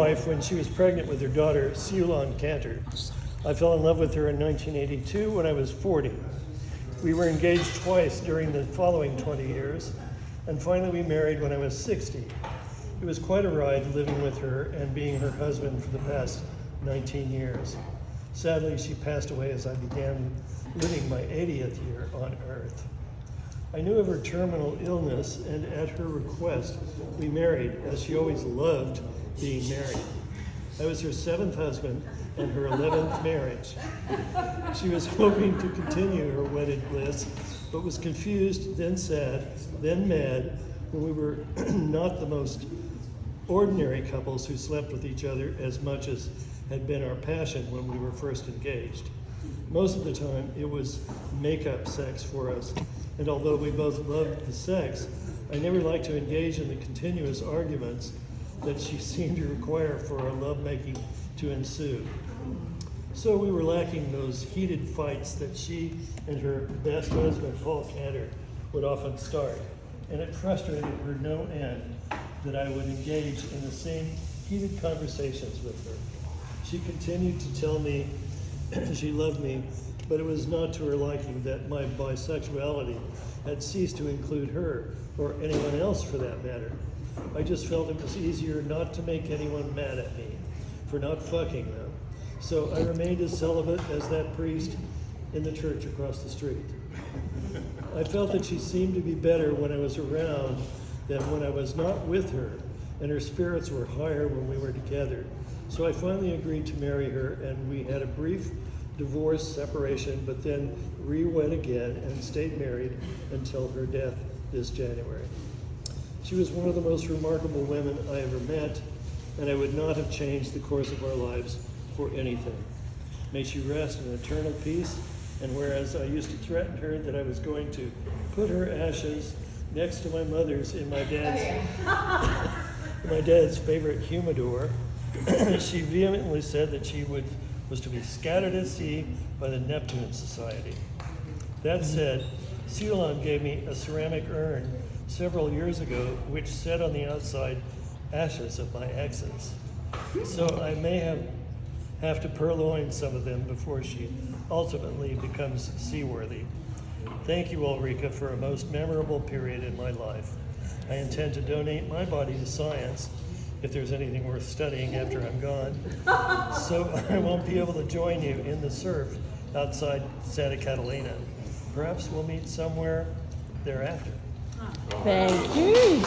wife when she was pregnant with her daughter, Seulon Cantor. I fell in love with her in 1982 when I was 40. We were engaged twice during the following 20 years, and finally we married when I was 60. It was quite a ride living with her and being her husband for the past 19 years. Sadly, she passed away as I began living my 80th year on Earth. I knew of her terminal illness, and at her request, we married, as she always loved being married. I was her 7th husband and her 11th marriage. She was hoping to continue her wedded bliss, but was confused, then sad, then mad, when we were not the most ordinary couples who slept with each other as much as had been our passion when we were first engaged. Most of the time, it was make-up sex for us, and although we both loved the sex, I never liked to engage in the continuous arguments that she seemed to require for our lovemaking to ensue. So we were lacking those heated fights that she and her best husband, Paul Cantor, would often start, and it frustrated her no end that I would engage in the same heated conversations with her. She continued to tell me she loved me, but it was not to her liking that my bisexuality had ceased to include her, or anyone else for that matter. I just felt it was easier not to make anyone mad at me for not fucking them. So I remained as celibate as that priest in the church across the street. I felt that she seemed to be better when I was around than when I was not with her, and her spirits were higher when we were together. So I finally agreed to marry her, and we had a brief divorce, separation, but then re-wed again and stayed married until her death this January. She was one of the most remarkable women I ever met, and I would not have changed the course of our lives for anything. May she rest in eternal peace, and whereas I used to threaten her that I was going to put her ashes next to my mother's in my dad's favorite humidor, she vehemently said that she was to be scattered at sea by the Neptune Society. That said, Seulon gave me a ceramic urn several years ago, which said on the outside, ashes of my exes. So I may have to purloin some of them before she ultimately becomes seaworthy. Thank you, Ulrika, for a most memorable period in my life. I intend to donate my body to science if there's anything worth studying after I'm gone, so I won't be able to join you in the surf outside Santa Catalina. Perhaps we'll meet somewhere thereafter. Thank you.